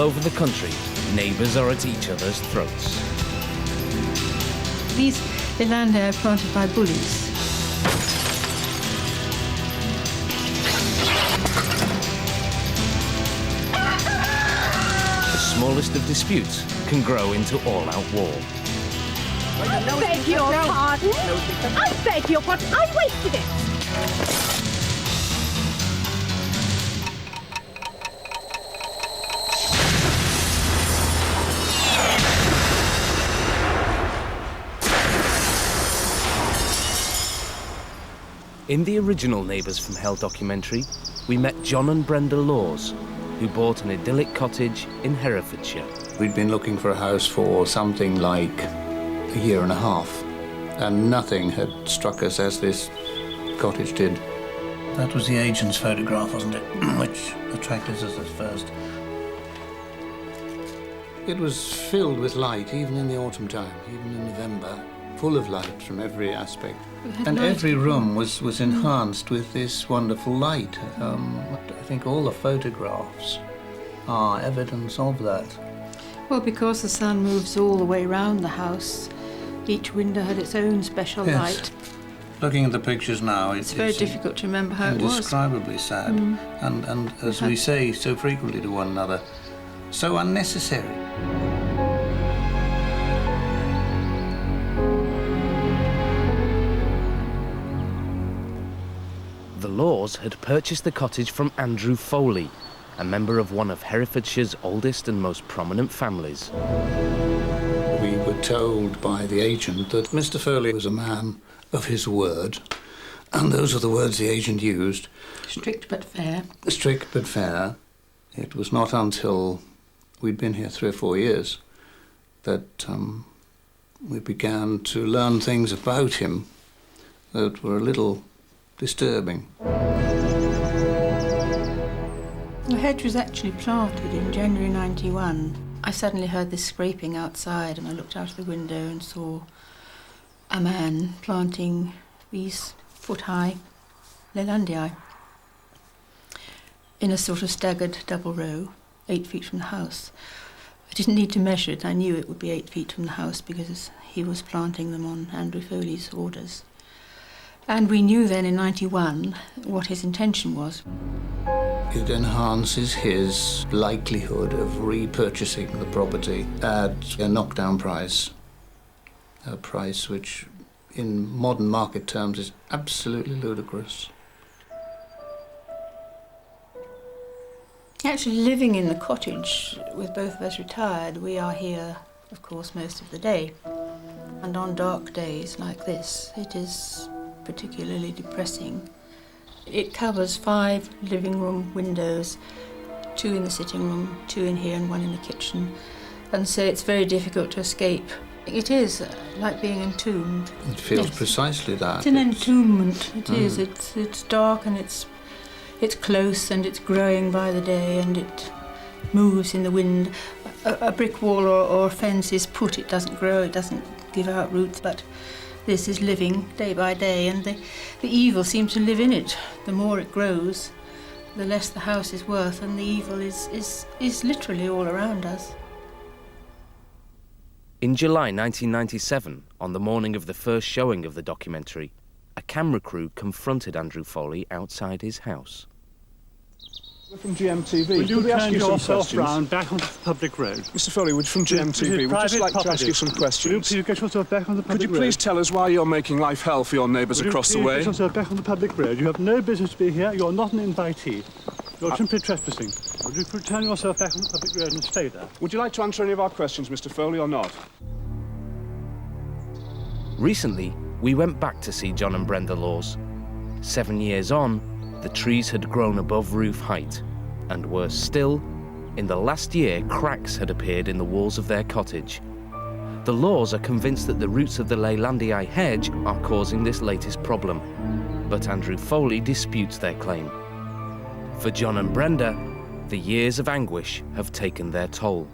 over the country, neighbours are at each other's throats. These Leylandi are planted by bullies. The smallest of disputes can grow into all-out war. I beg your pardon. I beg your pardon. I wasted it. In the original Neighbours from Hell documentary, we met John and Brenda Laws, who bought an idyllic cottage in Herefordshire. We'd been looking for a house for something like a year and a half, and nothing had struck us as this cottage did. That was the agent's photograph, wasn't it? Which attracted us at first. It was filled with light, even in the autumn time, even in November, full of light from every aspect. And every room was enhanced with this wonderful light. I think all the photographs are evidence of that. Well, because the sun moves all the way round the house, each window had its own special light. Looking at the pictures now, it's very difficult to remember how it was. Indescribably sad. And as we say so frequently to one another, so unnecessary. The Laws had purchased the cottage from Andrew Foley, a member of one of Herefordshire's oldest and most prominent families. We were told by the agent that Mr. Foley was a man of his word, and those are the words the agent used. Strict but fair. Strict but fair. It was not until we'd been here 3 or 4 years that we began to learn things about him that were a little disturbing. The hedge was actually planted in January '91. I suddenly heard this scraping outside and I looked out of the window and saw a man planting these foot-high Leylandi in a sort of staggered double row, 8 feet from the house. I didn't need to measure it. I knew it would be 8 feet from the house because he was planting them on Andrew Foley's orders. And we knew then in '91 what his intention was. It enhances his likelihood of repurchasing the property at a knockdown price, a price which in modern market terms is absolutely ludicrous. Actually living in the cottage with both of us retired, we are here, of course, most of the day. And on dark days like this, it is particularly depressing. It covers 5 living room windows, 2 in the sitting room, 2 in here and 1 in the kitchen. And so it's very difficult to escape. It is like being entombed. It feels precisely that. It's an entombment, it is. It's dark and it's close and it's growing by the day and it moves in the wind. A brick wall or a fence is put, it doesn't grow, it doesn't give out roots, but this is living day by day, and the evil seems to live in it. The more it grows, the less the house is worth, and the evil is literally all around us. In July 1997, on the morning of the first showing of the documentary, a camera crew confronted Andrew Foley outside his house. We're from GMTV. Will you Could we ask turn you some yourself questions? round back onto the public road? Mr. Foley, we're from GMTV. We'd just like to ask you some questions. Will you please get yourself back on the public road? Could you please tell us why you're making life hell for your neighbours across the way? Will you please get yourself back on the public road? You have no business to be here. You're not an invitee. You're simply trespassing. Will you turn yourself back on the public road and stay there? Would you like to answer any of our questions, Mr. Foley, or not? Recently, we went back to see John and Brenda Laws. 7 years on, the trees had grown above roof height, and worse still, in the last year, cracks had appeared in the walls of their cottage. The Laws are convinced that the roots of the Leylandi hedge are causing this latest problem, but Andrew Foley disputes their claim. For John and Brenda, the years of anguish have taken their toll.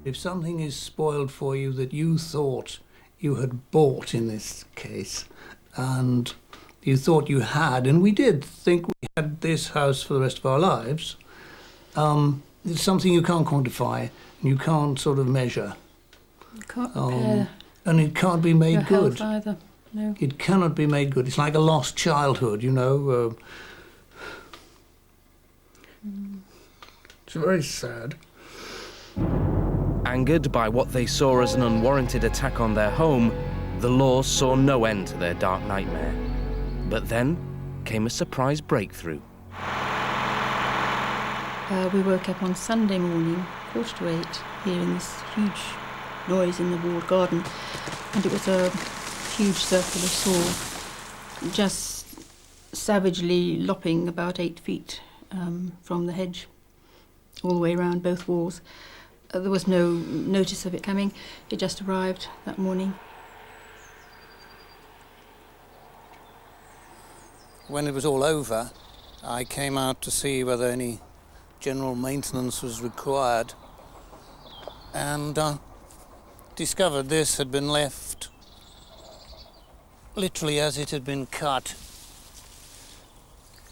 If something is spoiled for you that you thought you had bought in this case, and you thought you had, and we did think we had this house for the rest of our lives, It's something you can't quantify, and you can't sort of measure. You can't compare and it can't be made your good. health either. No. It cannot be made good. It's like a lost childhood, you know. It's very sad. Angered by what they saw as an unwarranted attack on their home, the Laws saw no end to their dark nightmare. But then came a surprise breakthrough. We woke up on Sunday morning, 8:15, hearing this huge noise in the walled garden, and it was a huge circular saw, just savagely lopping about 8 feet from the hedge, all the way around both walls. There was no notice of it coming. It just arrived that morning. When it was all over, I came out to see whether any general maintenance was required, and discovered this had been left literally as it had been cut.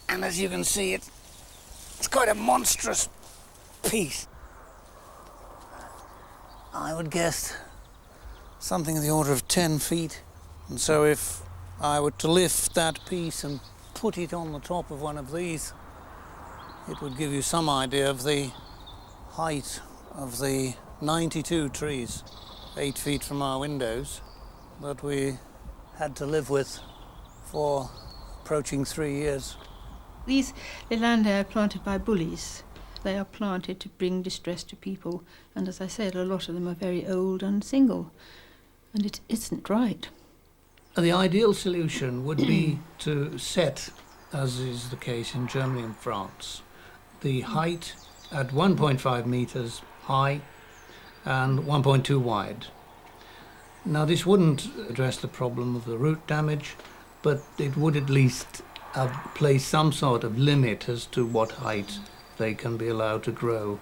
And as you can see, it's quite a monstrous piece. I would guess something in the order of 10 feet. And so if I were to lift that piece and put it on the top of one of these, it would give you some idea of the height of the 92 trees, 8 feet from our windows, that we had to live with for approaching 3 years. These Leylandi are planted by bullies. They are planted to bring distress to people, and as I said, a lot of them are very old and single, and it isn't right. The ideal solution would be to set, as is the case in Germany and France, the height at 1.5 metres high and 1.2 wide. Now, this wouldn't address the problem of the root damage, but it would at least place some sort of limit as to what height they can be allowed to grow.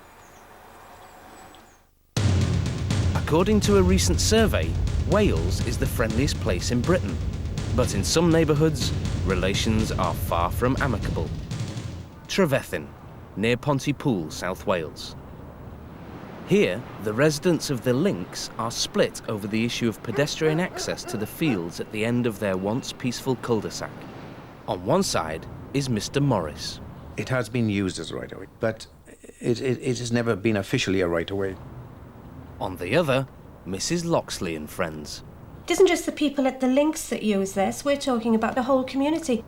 According to a recent survey, Wales is the friendliest place in Britain. But in some neighbourhoods, relations are far from amicable. Trefethin, near Pontypool, South Wales. Here, the residents of the links are split over the issue of pedestrian access to the fields at the end of their once peaceful cul-de-sac. On one side is Mr. Morris. It has been used as a right-of-way, but it has never been officially a right-of-way. On the other, Mrs. Loxley and friends. It isn't just the people at the links that use this, we're talking about the whole community.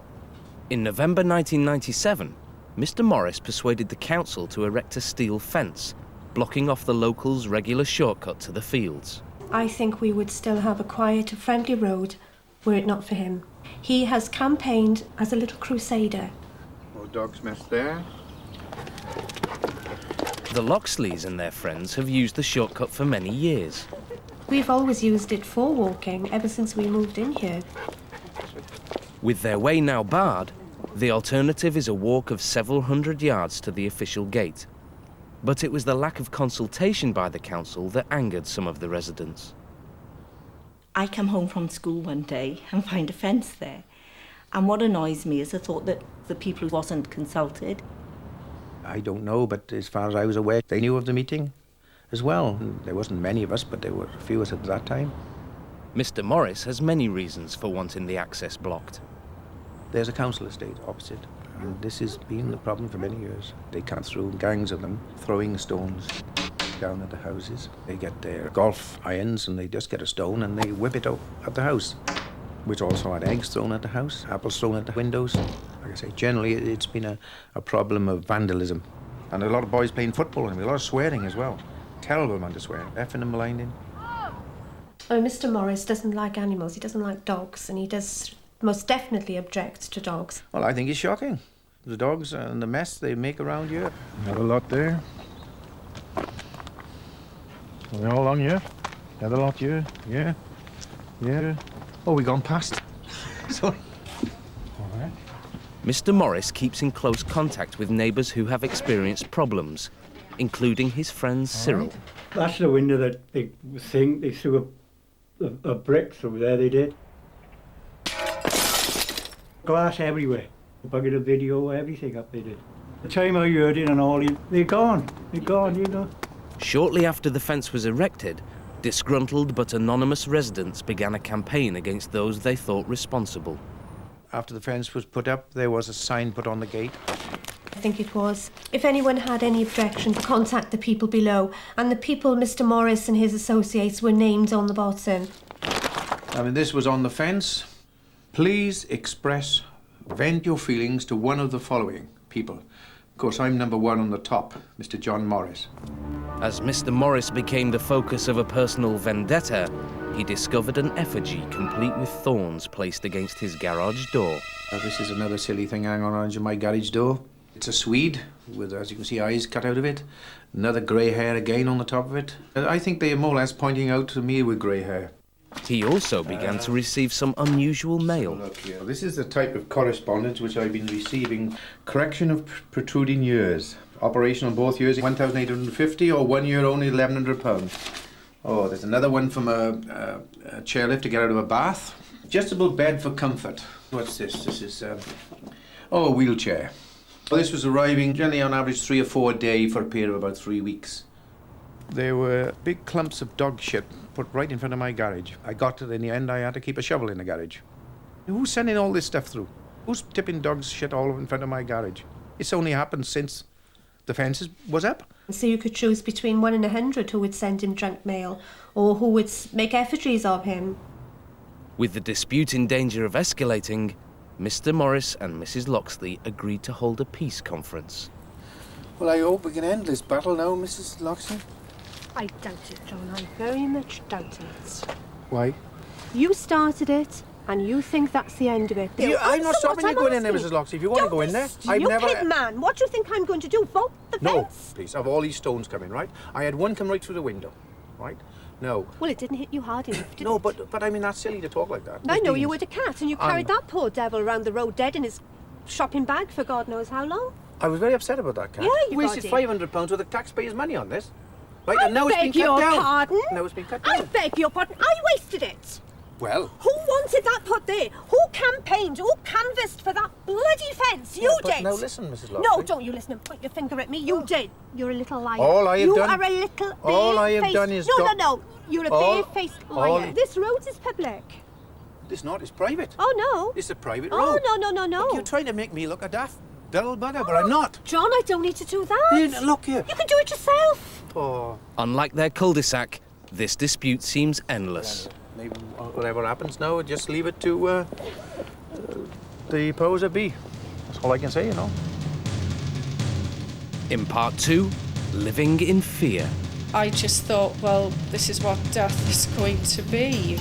In November 1997, Mr. Morris persuaded the council to erect a steel fence, blocking off the locals' regular shortcut to the fields. I think we would still have a quiet, friendly road were it not for him. He has campaigned as a little crusader. More dogs mess there. The Loxleys and their friends have used the shortcut for many years. We've always used it for walking ever since we moved in here. With their way now barred, the alternative is a walk of several hundred yards to the official gate. But it was the lack of consultation by the council that angered some of the residents. I come home from school one day and find a fence there. And what annoys me is the thought that the people wasn't consulted. I don't know, but as far as I was aware, they knew of the meeting as well. There wasn't many of us, but there were a few of us at that time. Mr. Morris has many reasons for wanting the access blocked. There's a council estate opposite, and this has been the problem for many years. They come through, gangs of them, throwing stones down at the houses. They get their golf irons and they just get a stone and they whip it out at the house. Which also had eggs thrown at the house, apples thrown at the windows. Like I say, generally it's been a problem of vandalism. And a lot of boys playing football and a lot of swearing as well. Terrible amount of swearing, effing and blinding. Oh, Mr. Morris doesn't like animals, he doesn't like dogs, and he does most definitely object to dogs. Well, I think it's shocking. The dogs and the mess they make around here. Not a lot there. Are they all along here? Another lot here, yeah. Yeah. Oh, we gone past. Sorry. All right. Mr. Morris keeps in close contact with neighbours who have experienced problems, including his friend Cyril. That's the window that they think they threw a brick through there, they did. Glass everywhere. A bucket of video, everything up they did. The time I heard it and all, they're gone, you know. Shortly after the fence was erected, disgruntled but anonymous residents began a campaign against those they thought responsible. After the fence was put up, there was a sign put on the gate. I think it was. If anyone had any objection, contact the people below. And the people Mr. Morris and his associates were named on the bottom. I mean, this was on the fence. Please vent your feelings to one of the following people. Of course, I'm number 1 on the top, Mr. John Morris. As Mr. Morris became the focus of a personal vendetta, he discovered an effigy complete with thorns placed against his garage door. This is another silly thing hanging on my garage door. It's a Swede with, as you can see, eyes cut out of it. Another grey hair again on the top of it. I think they are more or less pointing out to me with grey hair. He also began to receive some unusual mail. Look here. This is the type of correspondence which I've been receiving. Correction of protruding years. Operation on both years, 1,850, or 1 year only, £1,100. Oh, there's another one from a chairlift to get out of a bath. Adjustable bed for comfort. What's this? This is, a wheelchair. Well, this was arriving generally on average 3 or 4 a day for a period of about 3 weeks. There were big clumps of dog shit put right in front of my garage. I got to it in the end, I had to keep a shovel in the garage. Who's sending all this stuff through? Who's tipping dog's shit all in front of my garage? It's only happened since the fence was up. So you could choose between 1 and 100 who would send him junk mail or who would make effigies of him. With the dispute in danger of escalating, Mr. Morris and Mrs. Loxley agreed to hold a peace conference. Well, I hope we can end this battle now, Mrs. Loxley. I doubt it, John. I very much doubt it. Why? You started it, and you think that's the end of it. I'm not stopping you going in there, Mrs. Loxley. If you want to go in there, Stupid man! What do you think I'm going to do? Vote the fence? No, please. I've all these stones coming, right? I had one come right through the window, right? No. Well, it didn't hit you hard enough, did No, it? but I mean, that's silly to talk like that. I know you were a cat, and you carried that poor devil around the road dead in his shopping bag for God knows how long. I was very upset about that cat. Yeah, you We wasted £500 worth of taxpayers' money on this. Right, and now it's been beg your cut down. pardon? Now it's been cut down. I beg your pardon. I wasted it. Well, Who wanted that put there? Who campaigned? Who canvassed for that bloody fence? You but did. now listen, Mrs. Loxley. No, don't you listen and point your finger at me. You did. You're a little liar. All I have you done- are a little all I have bare-faced- done is No. You're a bare-faced liar. This road is public. It's not. It's private. Oh, no. It's a private road. Oh, no. Look, you're trying to make me look a daft dull bugger, but I'm not. John, I don't need to do that. Look here. You can do it yourself. Oh. Unlike their cul-de-sac, this dispute seems endless. Maybe whatever happens now, just leave it to the powers that be. That's all I can say, you know. In part 2, living in fear. I just thought, well, this is what death is going to be.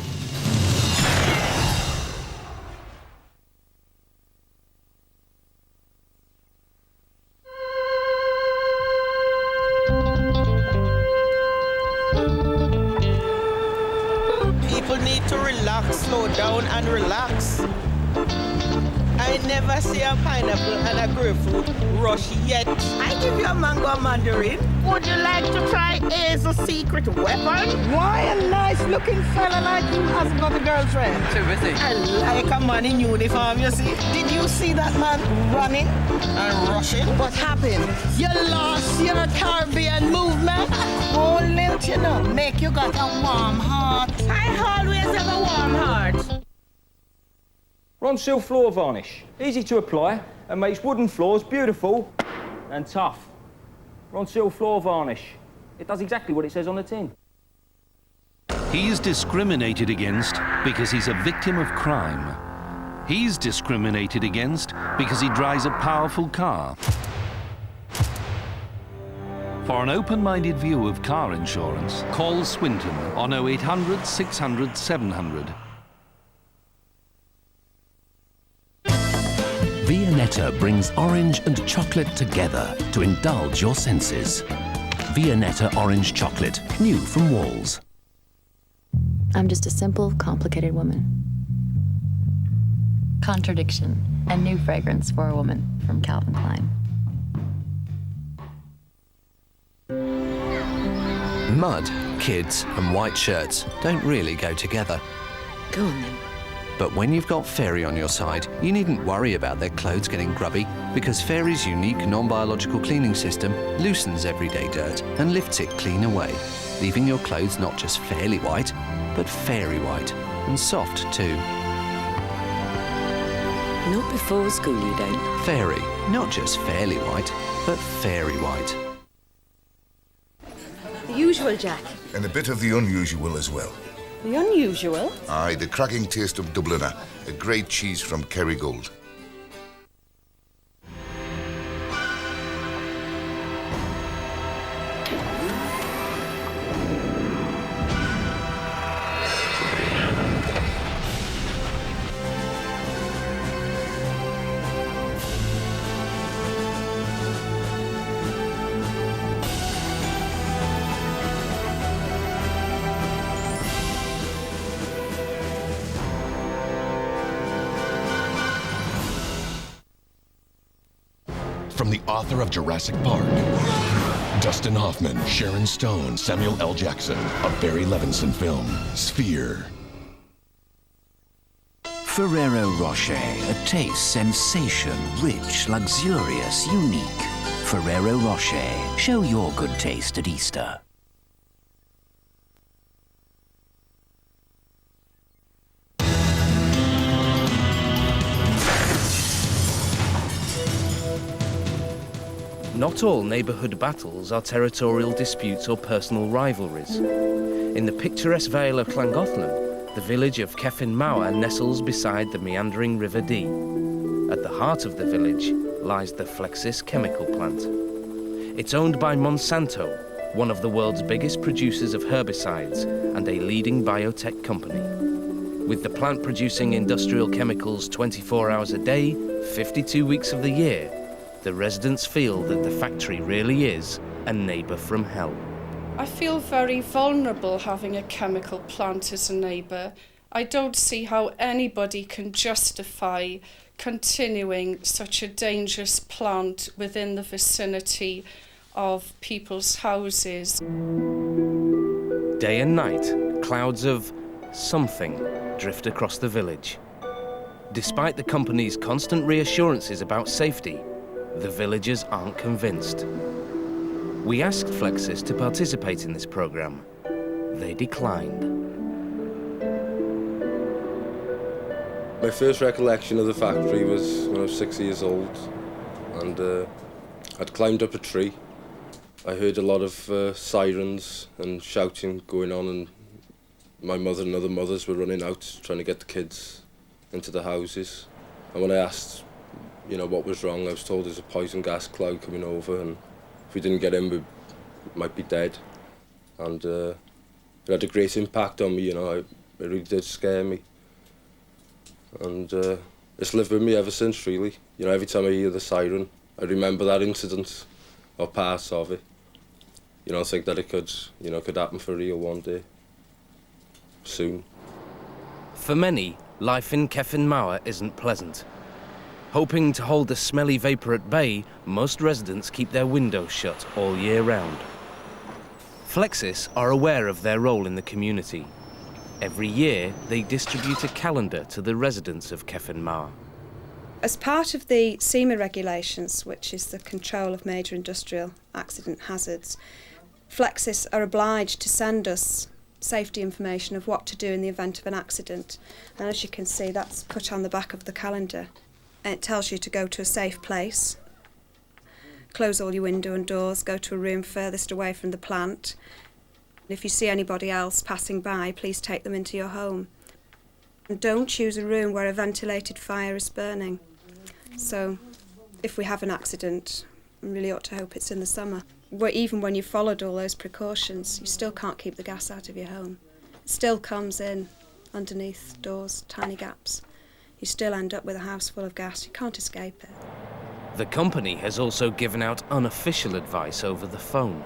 People need to relax, slow down and relax. I never see a pineapple and a grapefruit rush yet. I give you a mango and mandarin. Would you like to try A's secret weapon? Why a nice-looking fella like you hasn't got a girlfriend? Too busy. I like a man in uniform, you see. Did you see that man running and rushing? What happened? You lost your Caribbean movement? Oh, Lilt, you know, make you got a warm heart. I always have a warm heart. Ronseal floor varnish. Easy to apply and makes wooden floors beautiful and tough. Ronseal floor varnish. It does exactly what it says on the tin. He's discriminated against because he's a victim of crime. He's discriminated against because he drives a powerful car. For an open-minded view of car insurance, call Swinton on 0800 600 700. Viennetta brings orange and chocolate together to indulge your senses. Viennetta orange chocolate, new from Walls. I'm just a simple, complicated woman. Contradiction, a new fragrance for a woman from Calvin Klein. Mud, kids, and white shirts don't really go together. Go on then. But when you've got Fairy on your side, you needn't worry about their clothes getting grubby, because Fairy's unique non-biological cleaning system loosens everyday dirt and lifts it clean away, leaving your clothes not just fairly white, but fairy white, and soft too. Not before school, you don't. Fairy, not just fairly white, but fairy white. The usual, Jack. And a bit of the unusual as well. The unusual? Aye, the cracking taste of Dubliner, a great cheese from Kerrygold. From the author of Jurassic Park, Dustin Hoffman, Sharon Stone, Samuel L. Jackson, a Barry Levinson film, Sphere. Ferrero Rocher, a taste, sensation, rich, luxurious, unique. Ferrero Rocher, show your good taste at Easter. Not all neighbourhood battles are territorial disputes or personal rivalries. In the picturesque Vale of Llangollen, the village of Cefn Mawr nestles beside the meandering River Dee. At the heart of the village lies the Flexis chemical plant. It's owned by Monsanto, one of the world's biggest producers of herbicides and a leading biotech company. With the plant producing industrial chemicals 24 hours a day, 52 weeks of the year, the residents feel that the factory really is a neighbour from hell. I feel very vulnerable having a chemical plant as a neighbour. I don't see how anybody can justify continuing such a dangerous plant within the vicinity of people's houses. Day and night, clouds of something drift across the village. Despite the company's constant reassurances about safety, the villagers aren't convinced. We asked Flexis to participate in this programme. They declined. My first recollection of the factory was when I was 6 years old, and I'd climbed up a tree. I heard a lot of sirens and shouting going on, and my mother and other mothers were running out trying to get the kids into the houses. And when I asked, what was wrong, I was told there's a poison gas cloud coming over, and if we didn't get in, we might be dead. And it had a great impact on me, it really did scare me. And it's lived with me ever since, really. Every time I hear the siren, I remember that incident, or parts of it. I think that it could happen for real one day, soon. For many, life in Cefn Mawr isn't pleasant. Hoping to hold the smelly vapour at bay, most residents keep their windows shut all year round. Flexis are aware of their role in the community. Every year, they distribute a calendar to the residents of Cefn Mawr. As part of the SEMA regulations, which is the control of major industrial accident hazards, Flexis are obliged to send us safety information of what to do in the event of an accident. And as you can see, that's put on the back of the calendar. And it tells you to go to a safe place, close all your windows and doors, go to a room furthest away from the plant. If you see anybody else passing by, please take them into your home. And don't choose a room where a ventilated fire is burning. So if we have an accident, we really ought to hope it's in the summer. Where even when you've followed all those precautions, you still can't keep the gas out of your home. It still comes in underneath doors, tiny gaps. You still end up with a house full of gas. You can't escape it. The company has also given out unofficial advice over the phone.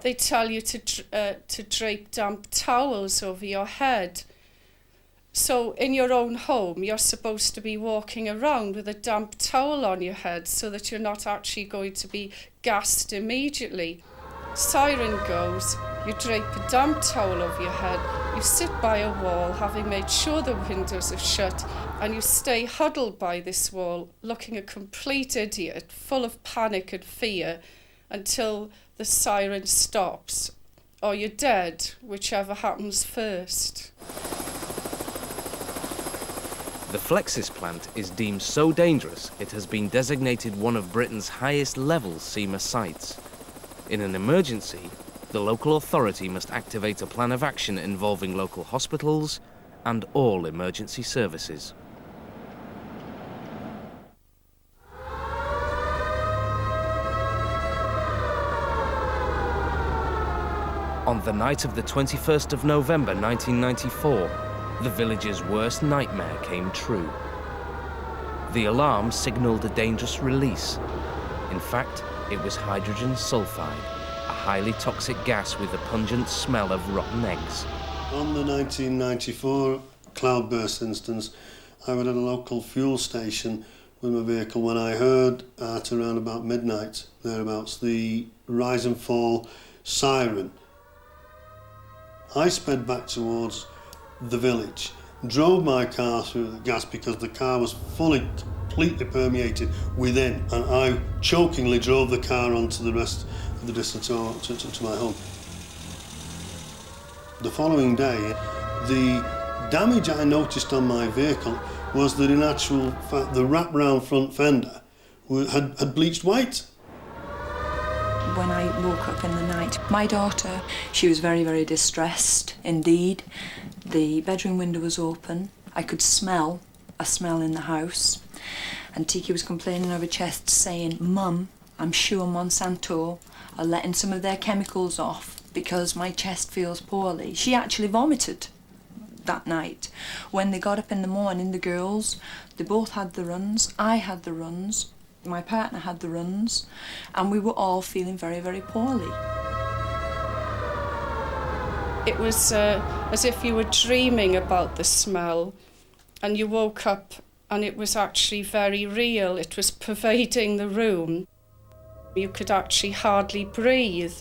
They tell you to drape damp towels over your head. So in your own home, you're supposed to be walking around with a damp towel on your head so that you're not actually going to be gassed immediately. Siren goes, you drape a damp towel over your head, You sit by a wall, having made sure the windows are shut, and you stay huddled by this wall, looking a complete idiot, full of panic and fear, until the siren stops, or you're dead, whichever happens first. The Flexis plant is deemed so dangerous it has been designated one of Britain's highest level SEMA sites. In an emergency, the local authority must activate a plan of action involving local hospitals and all emergency services. On the night of the 21st of November 1994, the village's worst nightmare came true. The alarm signalled a dangerous release. In fact, it was hydrogen sulfide, a highly toxic gas with a pungent smell of rotten eggs. On the 1994 cloudburst instance, I was at a local fuel station with my vehicle when I heard at around about midnight, thereabouts, the rise and fall siren. I sped back towards the village, drove my car through the gas because the car was completely permeated within, and I chokingly drove the car onto the rest of the distance to my home. The following day, the damage I noticed on my vehicle was that in actual fact the wraparound front fender had bleached white. When I woke up in the night, my daughter, she was very, very distressed indeed. The bedroom window was open. I could smell a smell in the house. And Tiki was complaining of her chest, saying, "Mum, I'm sure Monsanto are letting some of their chemicals off because my chest feels poorly." She actually vomited that night. When they got up in the morning, the girls, they both had the runs. I had the runs. My partner had the runs, and we were all feeling very, very poorly. It was as if you were dreaming about the smell, and you woke up and it was actually very real. It was pervading the room. You could actually hardly breathe.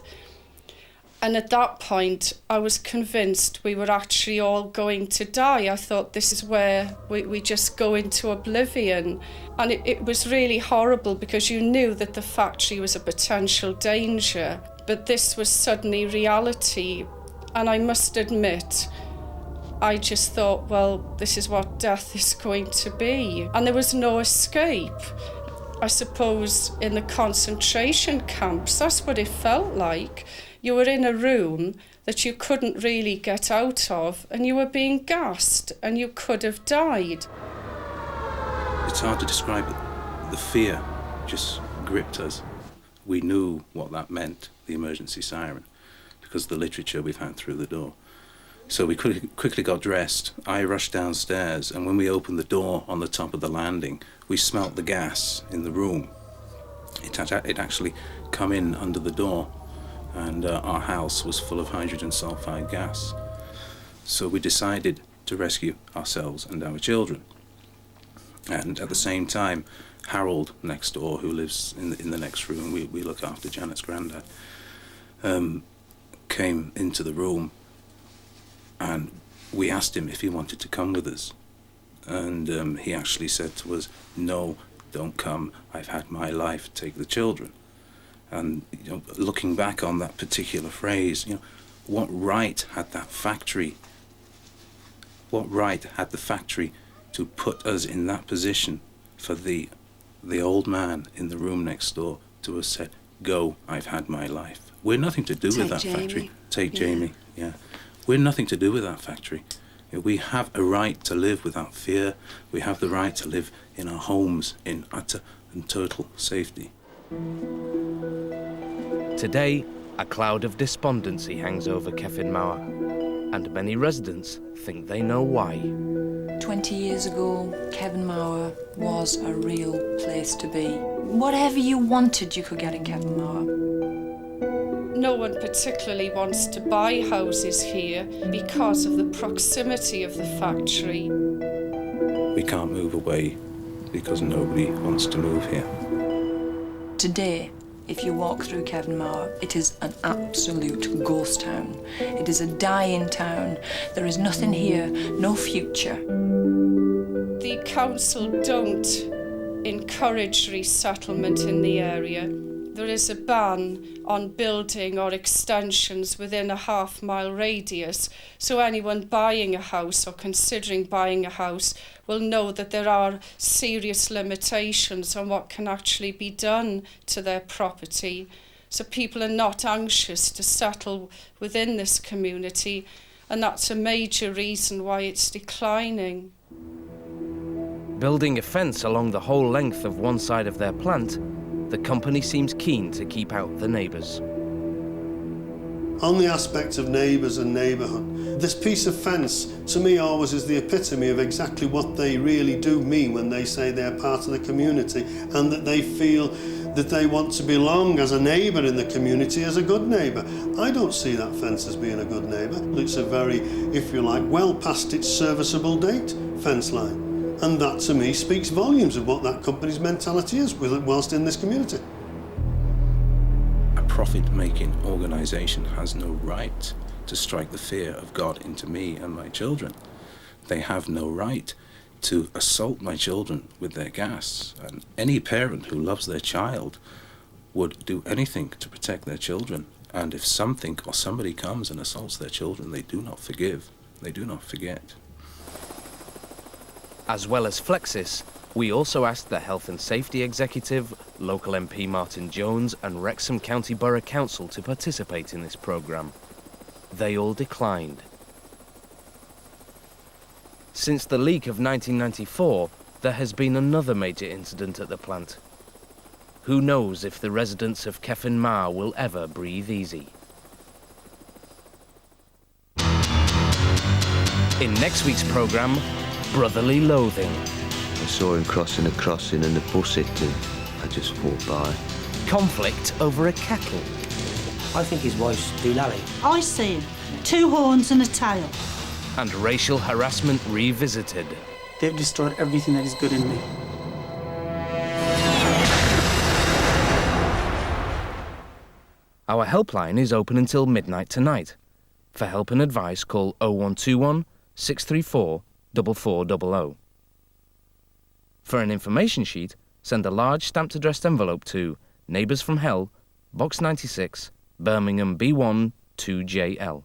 And at that point, I was convinced we were actually all going to die. I thought this is where we just go into oblivion. And it was really horrible because you knew that the factory was a potential danger. But this was suddenly reality. And I must admit, I just thought, well, this is what death is going to be. And there was no escape. I suppose in the concentration camps, that's what it felt like. You were in a room that you couldn't really get out of, and you were being gassed, and you could have died. It's hard to describe it. The fear just gripped us. We knew what that meant, the emergency siren, because of the literature we found through the door. So we quickly got dressed. I rushed downstairs, and when we opened the door on the top of the landing, we smelt the gas in the room. It actually come in under the door, and our house was full of hydrogen sulfide gas. So we decided to rescue ourselves and our children. And at the same time, Harold next door, who lives in the next room, we look after Janet's granddad, came into the room, and we asked him if he wanted to come with us. And he actually said to us, "No, don't come, I've had my life, take the children." And looking back on that particular phrase, what right had that factory? What right had the factory to put us in that position for the old man in the room next door to have said, "Go, I've had my life"? We're nothing to do with that factory. Take Jamie, yeah. We're nothing to do with that factory. We have a right to live without fear. We have the right to live in our homes in utter and total safety. Today, a cloud of despondency hangs over Kefin Mawr, and many residents think they know why. 20 years ago, Kefin Mawr was a real place to be. Whatever you wanted, you could get in Kefin Mawr. No one particularly wants to buy houses here because of the proximity of the factory. We can't move away because nobody wants to move here. Today, If you walk through Kevnmar, it is an absolute ghost town. It is a dying town. There is nothing here, no future. The council don't encourage resettlement in the area. There is a ban on building or extensions within a half-mile radius, so anyone buying a house or considering buying a house will know that there are serious limitations on what can actually be done to their property. So people are not anxious to settle within this community, and that's a major reason why it's declining. Building a fence along the whole length of one side of their plant, the company seems keen to keep out the neighbours. On the aspect of neighbours and neighbourhood, this piece of fence to me always is the epitome of exactly what they really do mean when they say they're part of the community and that they feel that they want to belong as a neighbour in the community, as a good neighbour. I don't see that fence as being a good neighbour. It's a very, if you like, well past its serviceable date fence line. And that, to me, speaks volumes of what that company's mentality is whilst in this community. A profit-making organisation has no right to strike the fear of God into me and my children. They have no right to assault my children with their gas. And any parent who loves their child would do anything to protect their children. And if something or somebody comes and assaults their children, they do not forgive. They do not forget. As well as Flexis, we also asked the Health and Safety Executive, local MP Martin Jones and Wrexham County Borough Council to participate in this programme. They all declined. Since the leak of 1994, there has been another major incident at the plant. Who knows if the residents of Kevnmar will ever breathe easy. In next week's programme, brotherly loathing. I saw him crossing a crossing and the bus hit him. I just walked by. Conflict over a kettle. I think his wife's Leylandi. I see him. 2 horns and a tail. And racial harassment revisited. They've destroyed everything that is good in me. Our helpline is open until midnight tonight. For help and advice, call 0121 634 4400. For an information sheet, send a large stamped addressed envelope to Neighbours from Hell, Box 96, Birmingham B1 2JL.